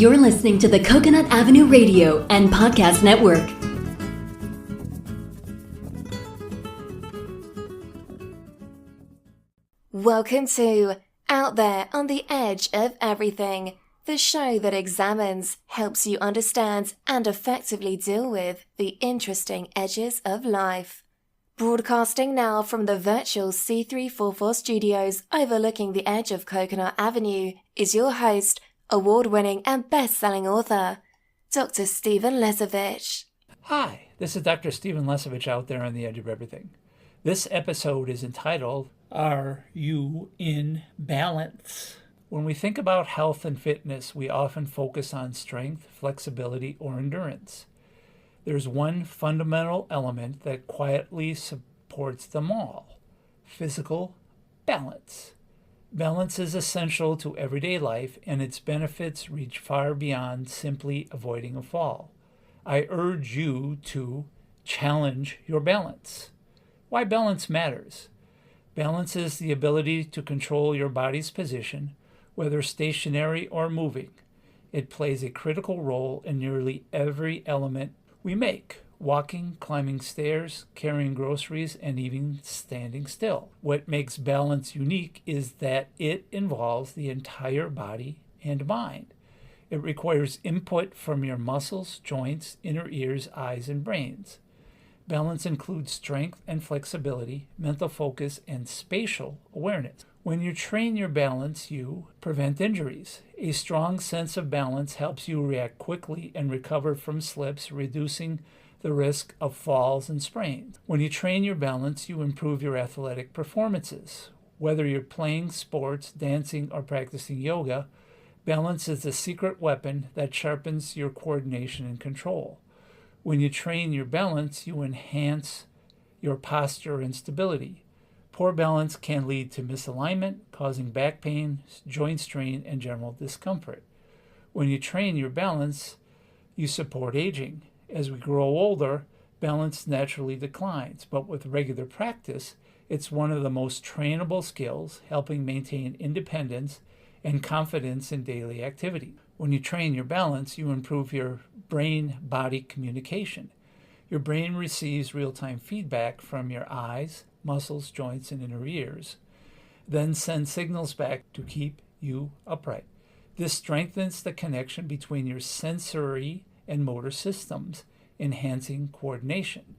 You're listening to the Coconut Avenue Radio and Podcast Network. Welcome to Out There on the Edge of Everything, the show that examines, helps you understand, and effectively deal with the interesting edges of life. Broadcasting now from the virtual C344 studios overlooking the edge of Coconut Avenue is your host, award-winning and best-selling author, Dr. Stephen Lesavich. Hi, this is Dr. Stephen Lesavich out there on the edge of everything. This episode is entitled, Are You in Balance? When we think about health and fitness, we often focus on strength, flexibility, or endurance. There's one fundamental element that quietly supports them all: physical balance. Balance is essential to everyday life, and its benefits reach far beyond simply avoiding a fall. I urge you to challenge your balance. Why balance matters. Balance is the ability to control your body's position, whether stationary or moving. It plays a critical role in nearly every element we make: walking, climbing stairs, carrying groceries, and even standing still. What makes balance unique is that it involves the entire body and mind. It requires input from your muscles, joints, inner ears, eyes, and brains. Balance includes strength and flexibility, mental focus, and spatial awareness. When you train your balance, you prevent injuries. A strong sense of balance helps you react quickly and recover from slips, reducing the risk of falls and sprains. When you train your balance, you improve your athletic performances. Whether you're playing sports, dancing, or practicing yoga, balance is the secret weapon that sharpens your coordination and control. When you train your balance, you enhance your posture and stability. Poor balance can lead to misalignment, causing back pain, joint strain, and general discomfort. When you train your balance, you support aging. As we grow older, balance naturally declines, but with regular practice, it's one of the most trainable skills, helping maintain independence and confidence in daily activity. When you train your balance, you improve your brain-body communication. Your brain receives real-time feedback from your eyes, muscles, joints, and inner ears, then sends signals back to keep you upright. This strengthens the connection between your sensory and motor systems, enhancing coordination.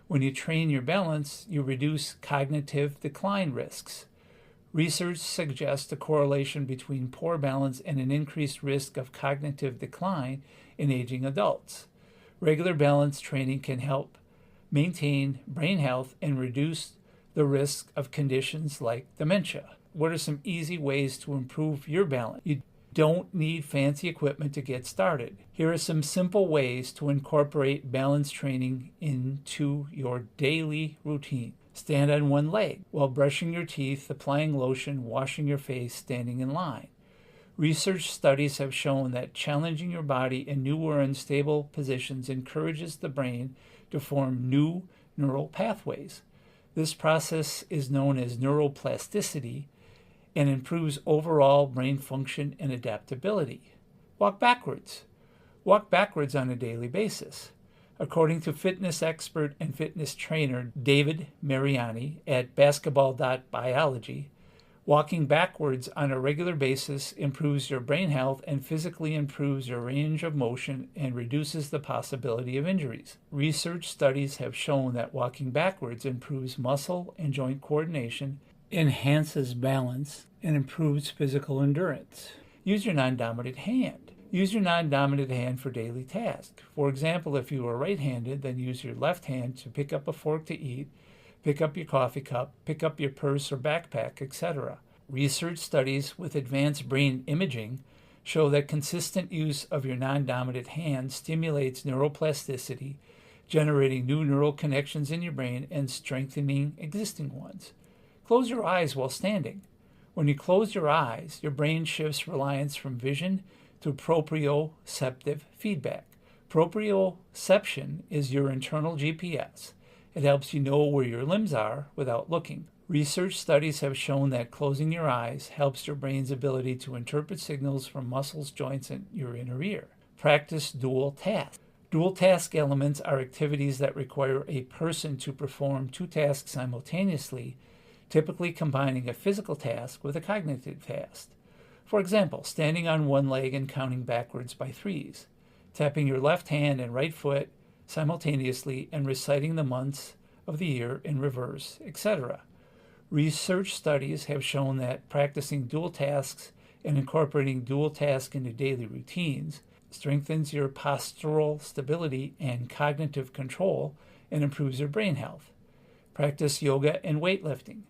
When you train your balance, you reduce cognitive decline risks. Research suggests a correlation between poor balance and an increased risk of cognitive decline in aging adults. Regular balance training can help maintain brain health and reduce the risk of conditions like dementia. What are some easy ways to improve your balance? You don't need fancy equipment to get started. Here are some simple ways to incorporate balance training into your daily routine. Stand on one leg while brushing your teeth, applying lotion, washing your face, standing in line. Research studies have shown that challenging your body in new or unstable positions encourages the brain to form new neural pathways. This process is known as neuroplasticity and improves overall brain function and adaptability. Walk backwards. Walk backwards on a daily basis. According to fitness expert and fitness trainer David Mariani at basketball.biology, walking backwards on a regular basis improves your brain health and physically improves your range of motion and reduces the possibility of injuries. Research studies have shown that walking backwards improves muscle and joint coordination, enhances balance, and improves physical endurance. Use your non-dominant hand. Use your non-dominant hand for daily tasks. For example, if you are right-handed, then use your left hand to pick up a fork to eat, pick up your coffee cup, pick up your purse or backpack, etc. Research studies with advanced brain imaging show that consistent use of your non-dominant hand stimulates neuroplasticity, generating new neural connections in your brain and strengthening existing ones. Close your eyes while standing. When you close your eyes, your brain shifts reliance from vision to proprioceptive feedback. Proprioception is your internal GPS. It helps you know where your limbs are without looking. Research studies have shown that closing your eyes helps your brain's ability to interpret signals from muscles, joints, and your inner ear. Practice dual tasks. Dual task elements are activities that require a person to perform two tasks simultaneously, typically combining a physical task with a cognitive task. For example, standing on one leg and counting backwards by threes, tapping your left hand and right foot simultaneously and reciting the months of the year in reverse, etc. Research studies have shown that practicing dual tasks and incorporating dual tasks into daily routines strengthens your postural stability and cognitive control and improves your brain health. Practice yoga and weightlifting.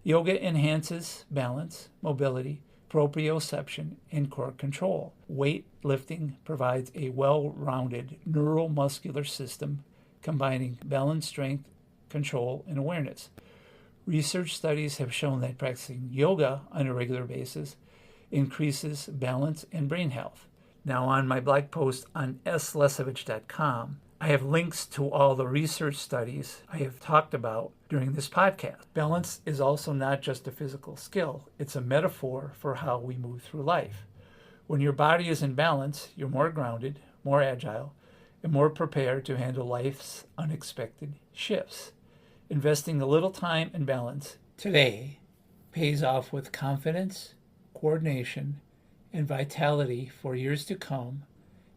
Yoga enhances balance, mobility, proprioception, and core control. Weightlifting provides a well-rounded neuromuscular system combining balance, strength, control, and awareness. Research studies have shown that practicing yoga on a regular basis increases balance and brain health. Now, on my blog post on slesavich.com, I have links to all the research studies I have talked about during this podcast. Balance is also not just a physical skill, it's a metaphor for how we move through life. When your body is in balance, you're more grounded, more agile, and more prepared to handle life's unexpected shifts. Investing a little time and balance today pays off with confidence, coordination, and vitality for years to come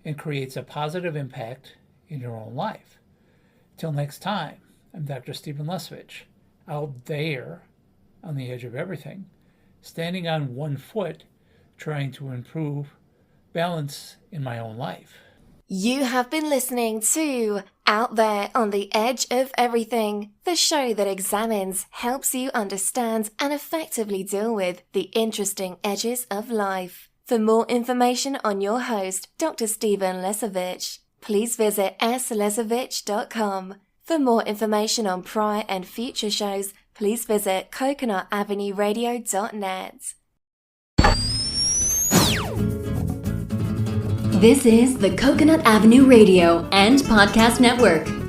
and creates a positive impact in your own life. Till next time, I'm Dr. Stephen Lesavich, out there on the edge of everything, standing on one foot, trying to improve balance in my own life. You have been listening to Out There on the Edge of Everything, the show that examines, helps you understand, and effectively deal with the interesting edges of life. For more information on your host, Dr. Stephen Lesavich, please visit slesavich.com. For more information on prior and future shows, please visit coconutavenueradio.net. This is the Coconut Avenue Radio and Podcast Network.